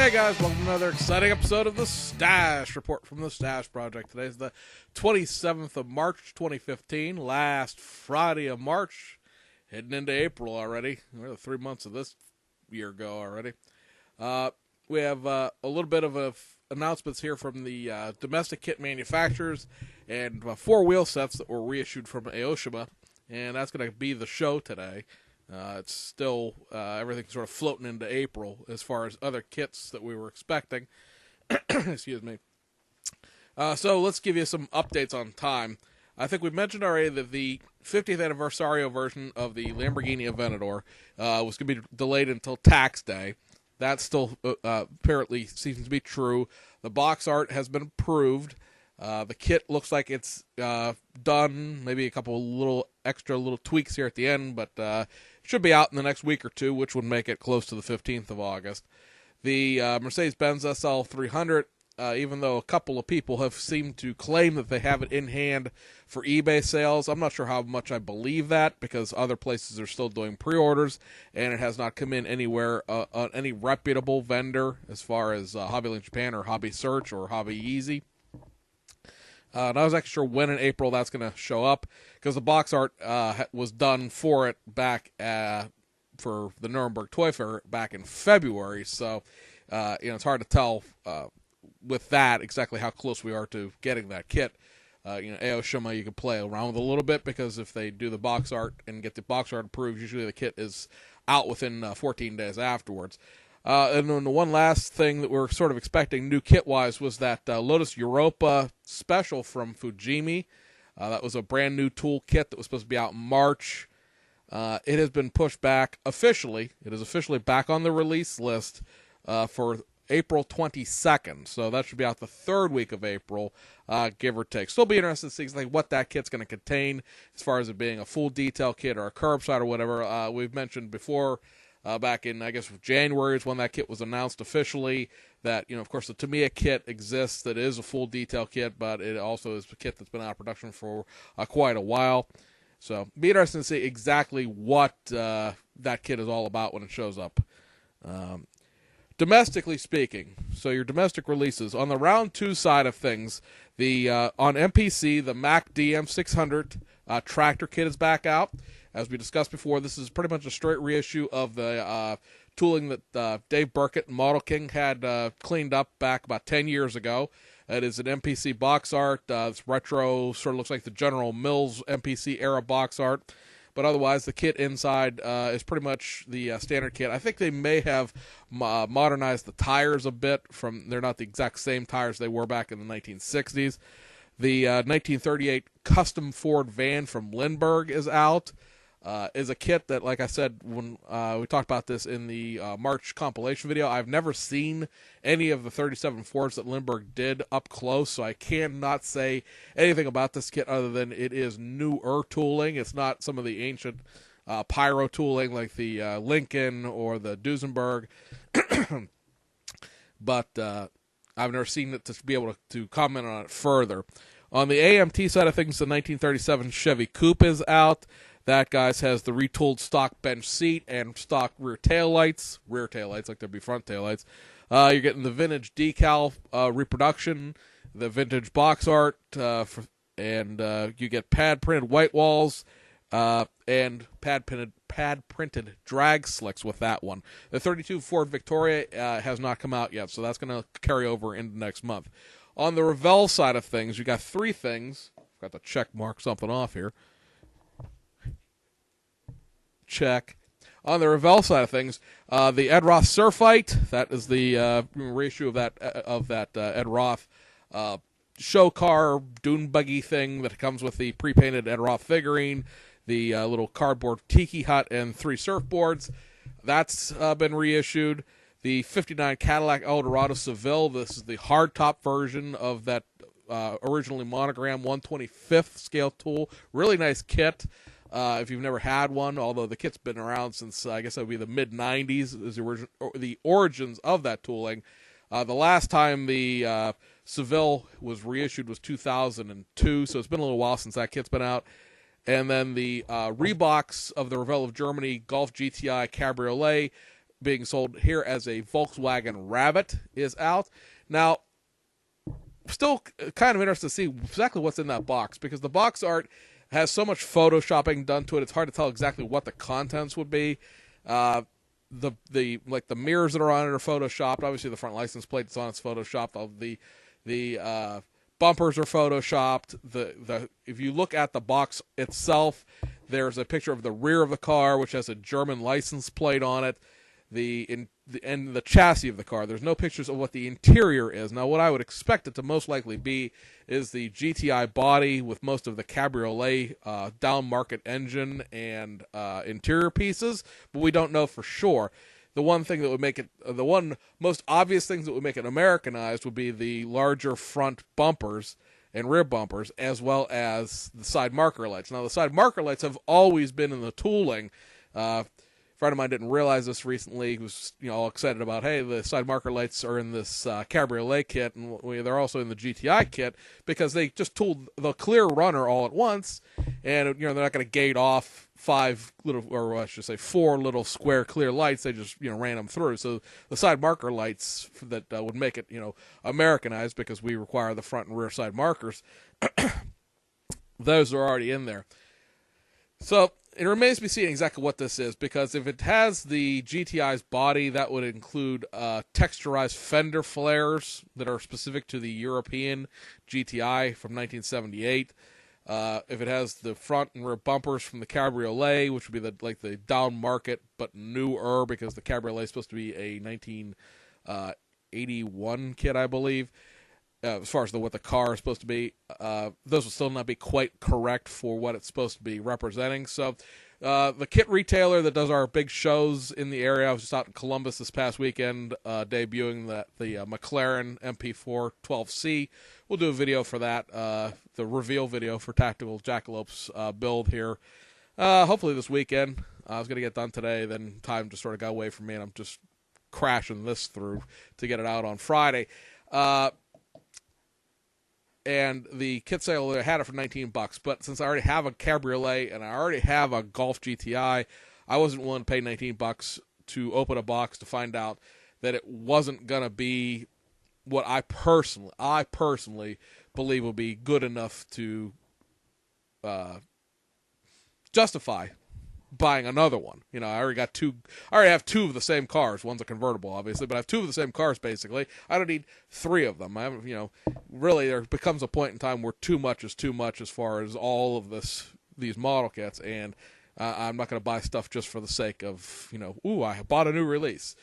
Hey guys, welcome to another exciting episode of the Stash Report from the Stash Project. Today is the 27th of March, 2015, last Friday of March, heading into April already. We're 3 months of this year go already. We have a little bit of announcements here from the domestic kit manufacturers and 4-wheel sets that were reissued from Aoshima, and that's going to be the show today. It's still everything's sort of floating into April as far as other kits that we were expecting. Excuse me. So let's give you some updates on time. I think we mentioned already that the 50th anniversario version of the Lamborghini Aventador was going to be delayed until tax day. That still apparently seems to be true. The box art has been approved. The kit looks like it's done. Maybe a couple little tweaks here at the end, but it should be out in the next week or two, which would make it close to the 15th of August. The Mercedes-Benz SL 300, even though a couple of people have seemed to claim that they have it in hand for eBay sales, I'm not sure how much I believe that, because other places are still doing pre-orders, and it has not come in anywhere on any reputable vendor as far as Hobbylink Japan or Hobby Search or Hobby Easy. And I was actually sure when in April that's going to show up, because the box art was done for it back for the Nuremberg Toy Fair back in February. So, it's hard to tell with that exactly how close we are to getting that kit. Aoshima you can play around with a little bit, because if they do the box art and get the box art approved, usually the kit is out within 14 days afterwards. And then the one last thing that we're sort of expecting new kit-wise was that Lotus Europa special from Fujimi. That was a brand new tool kit that was supposed to be out in March. It has been pushed back officially. It is officially back on the release list for April 22nd. So that should be out the third week of April, give or take. Still be interested to see what that kit's going to contain as far as it being a full detail kit or a curbside or whatever. We've mentioned before, back in, I guess, January is when that kit was announced officially, that, of course, the Tamiya kit exists that is a full detail kit, but it also is a kit that's been out of production for quite a while. So, be interesting to see exactly what that kit is all about when it shows up. Domestically speaking, so your domestic releases, on the round 2 side of things, on MPC, the Mack DM600 tractor kit is back out. As we discussed before, this is pretty much a straight reissue of the tooling that Dave Burkett and Model King had cleaned up back about 10 years ago. It is an MPC box art. It's retro, sort of looks like the General Mills MPC era box art. But otherwise, the kit inside is pretty much the standard kit. I think they may have modernized the tires a bit. They're not the exact same tires they were back in the 1960s. The 1938 custom Ford van from Lindbergh is out. Is a kit that, like I said, when we talked about this in the March compilation video, I've never seen any of the 37 Fords that Lindbergh did up close, so I cannot say anything about this kit other than it is newer tooling. It's not some of the ancient pyro tooling like the Lincoln or the Duesenberg, but I've never seen it to be able to comment on it further. On the AMT side of things, the 1937 Chevy Coupe is out. That, guys, has the retooled stock bench seat and stock rear taillights like there'd be front taillights. You're getting the vintage decal reproduction, the vintage box art, and you get pad-printed white walls and pad-printed drag slicks with that one. The 32 Ford Victoria has not come out yet, so that's going to carry over into next month. On the Revell side of things, you got 3 things. Got to check mark something off here. Check. On the Revell side of things, the Ed Roth Surfite, that is the reissue of that Ed Roth show car dune buggy thing that comes with the pre-painted Ed Roth figurine, the little cardboard tiki hut, and 3 surfboards. That's been reissued. The 59 Cadillac Eldorado Seville, this is the hardtop version of that originally monogram 1/25th scale tool. Really nice kit. If you've never had one, although the kit's been around since, I guess that would be the mid-90s, is the origins of that tooling. The last time the Seville was reissued was 2002, so it's been a little while since that kit's been out. And then the Reeboks of the Revell of Germany Golf GTI Cabriolet being sold here as a Volkswagen Rabbit is out. Now, still kind of interested to see exactly what's in that box, because the box art has so much photoshopping done to it. It's hard to tell exactly what the contents would be. The mirrors that are on it are photoshopped. Obviously, the front license plate that's on it's photoshopped. The bumpers are photoshopped. If you look at the box itself, there's a picture of the rear of the car, which has a German license plate on it. And the chassis of the car. There's no pictures of what the interior is. Now, what I would expect it to most likely be is the GTI body with most of the cabriolet down-market engine and interior pieces, but we don't know for sure. The one thing that would make it, the one most obvious things that would make it Americanized would be the larger front bumpers and rear bumpers, as well as the side marker lights. Now, the side marker lights have always been in the tooling. A friend of mine didn't realize this recently. He was, all excited about, hey, the side marker lights are in this cabriolet kit, and they're also in the GTI kit, because they just tooled the clear runner all at once, and they're not going to gate off four little square clear lights. They just ran them through. So the side marker lights that would make it Americanized, because we require the front and rear side markers, those are already in there. So it remains to be seen exactly what this is, because if it has the GTI's body, that would include texturized fender flares that are specific to the European GTI from 1978. If it has the front and rear bumpers from the Cabriolet, which would be the down market but newer, because the Cabriolet is supposed to be a 1981 kit, I believe. As far as what the car is supposed to be, those will still not be quite correct for what it's supposed to be representing. So the kit retailer that does our big shows in the area, I was just out in Columbus this past weekend debuting the McLaren MP4 12C. We'll do a video for that, the reveal video for Tactical Jackalope's build here. Hopefully this weekend. I was going to get done today, then time just sort of got away from me, and I'm just crashing this through to get it out on Friday. And the kit sale, I had it for $19, but since I already have a Cabriolet and I already have a Golf GTI, I wasn't willing to pay $19 to open a box to find out that it wasn't going to be what I personally believe would be good enough to justify buying another one. I already have two of the same cars. One's a convertible, obviously, but I have two of the same cars, basically. I don't need three of them. Really, there becomes a point in time where too much is too much as far as all of these model kits, and I'm not going to buy stuff just for the sake of, I bought a new release.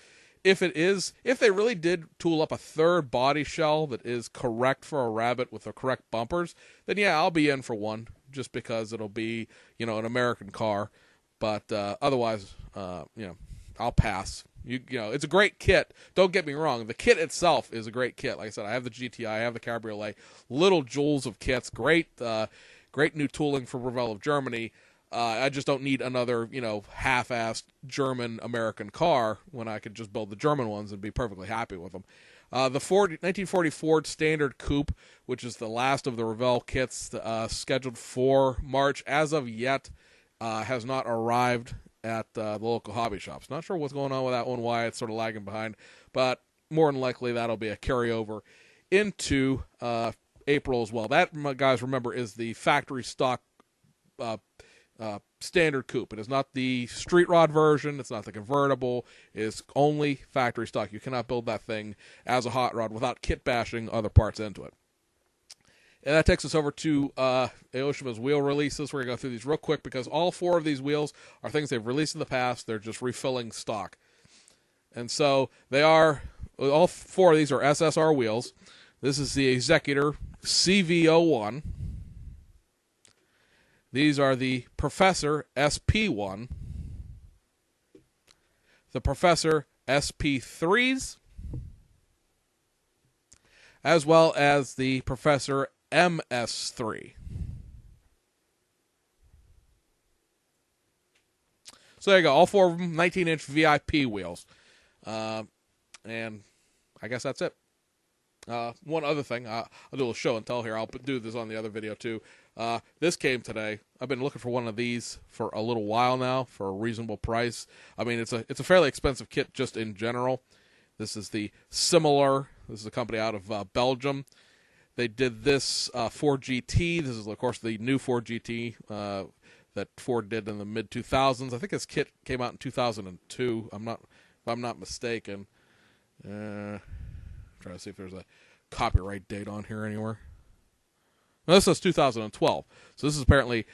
If they really did tool up a third body shell that is correct for a Rabbit with the correct bumpers, then yeah, I'll be in for one, just because it'll be, an American car. But otherwise, I'll pass. It's a great kit. Don't get me wrong. The kit itself is a great kit. Like I said, I have the GTI, I have the Cabriolet. Little jewels of kits. Great new tooling for Revell of Germany. I just don't need another, half-assed German-American car when I could just build the German ones and be perfectly happy with them. The 1940 Ford Standard Coupe, which is the last of the Revell kits, scheduled for March, as of yet, has not arrived at the local hobby shops. Not sure what's going on with that one, why it's sort of lagging behind, but more than likely that'll be a carryover into April as well. That, guys, remember, is the factory stock Standard Coupe. It is not the street rod version. It's not the convertible. It's only factory stock. You cannot build that thing as a hot rod without kit bashing other parts into it. And that takes us over to Aoshima's wheel releases. We're going to go through these real quick, because all four of these wheels are things they've released in the past. They're just refilling stock. And so all four of these are SSR wheels. This is the Executor CV01. These are the Professor SP1. The Professor SP3s. As well as the Professor MS3. So there you go. All four of them, 19-inch VIP wheels. And I guess that's it. One other thing. I'll do a show and tell here. I'll do this on the other video, too. This came today. I've been looking for one of these for a little while now for a reasonable price. I mean, it's a fairly expensive kit just in general. This is the Similar. This is a company out of Belgium. They did this Ford GT. This is, of course, the new Ford GT that Ford did in the mid-2000s. I think this kit came out in 2002. If I'm not mistaken. Trying to see if there's a copyright date on here anywhere. No, this says 2012. So this is apparently,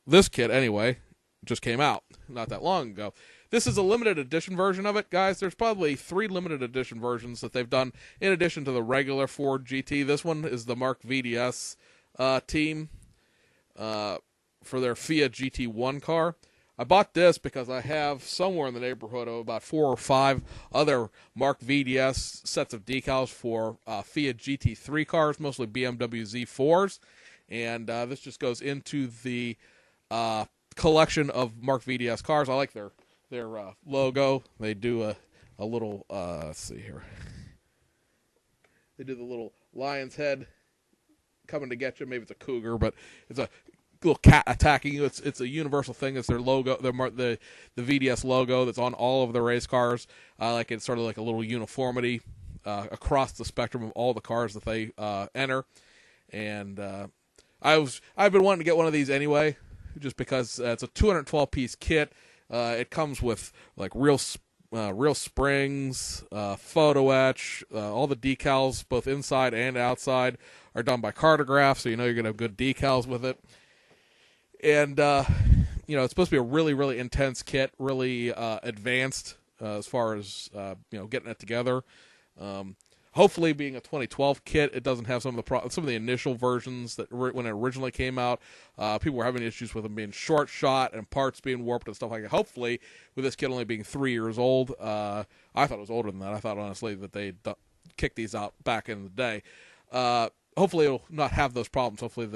this kit anyway, just came out not that long ago. This is a limited edition version of it, guys. There's probably 3 limited edition versions that they've done in addition to the regular Ford GT. This one is the Mark VDS team for their Fiat GT1 car. I bought this because I have somewhere in the neighborhood of about 4 or 5 other Mark VDS sets of decals for Fiat GT3 cars, mostly BMW Z4s. And this just goes into the collection of Mark VDS cars. I like their logo. They do a little, let's see here. They do the little lion's head coming to get you. Maybe it's a cougar, but it's a little cat attacking you. It's a universal thing. It's their logo, the VDS logo that's on all of the race cars. I like it sort of like a little uniformity across the spectrum of all the cars that they enter. And I've been wanting to get one of these anyway, just because it's a 212-piece kit. It comes with like real springs, photo etch, all the decals, both inside and outside, are done by Cartograph, so you know you're gonna have good decals with it. And it's supposed to be a really, really intense kit, really advanced as far as getting it together. Hopefully, being a 2012 kit, it doesn't have some of the initial versions that when it originally came out. People were having issues with them being short shot and parts being warped and stuff like that. Hopefully, with this kit only being 3 years old, I thought it was older than that. I thought honestly that they kicked these out back in the day. Hopefully, it'll not have those problems. Hopefully,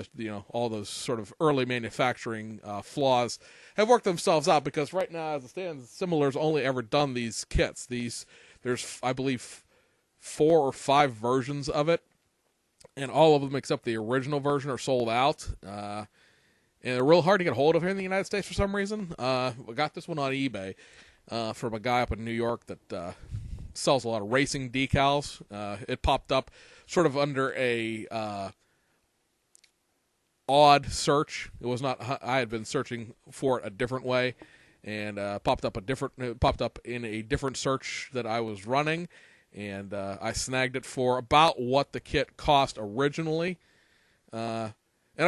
all those sort of early manufacturing flaws have worked themselves out. Because right now, as it stands, Similar's only ever done these kits. There's, I believe, 4 or 5 versions of it, and all of them except the original version are sold out. And they're real hard to get hold of here in the United States for some reason. I got this one on eBay from a guy up in New York that sells a lot of racing decals. It popped up sort of under a odd search. It was not. I had been searching for it a different way, and popped up in a different search that I was running, and I snagged it for about what the kit cost originally. And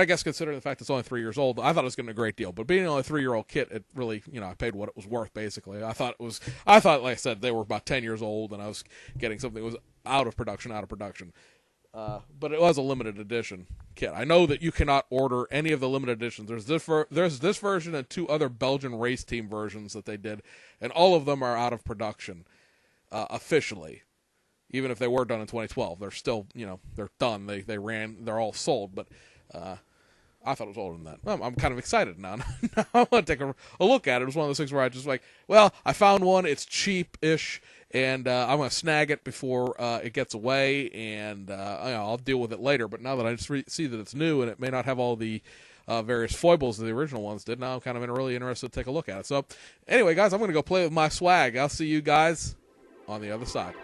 I guess considering the fact it's only 3 years old, I thought it was getting a great deal. But being only a 3-year-old kit, it really, I paid what it was worth, basically. I thought, like I said, they were about 10 years old, and I was getting something that was out of production. But it was a limited edition kit. I know that you cannot order any of the limited editions. There's this version and 2 other Belgian race team versions that they did, and all of them are out of production officially. Even if they were done in 2012, they're still, they're done. They're all sold, but I thought it was older than that. I'm kind of excited now. Now I want to take a look at it. It was one of those things where I just I found one. It's cheap-ish, and I'm going to snag it before it gets away, and I'll deal with it later. But now that I just see that it's new and it may not have all the various foibles that the original ones did, now I'm kind of really interested to take a look at it. So anyway, guys, I'm going to go play with my swag. I'll see you guys on the other side.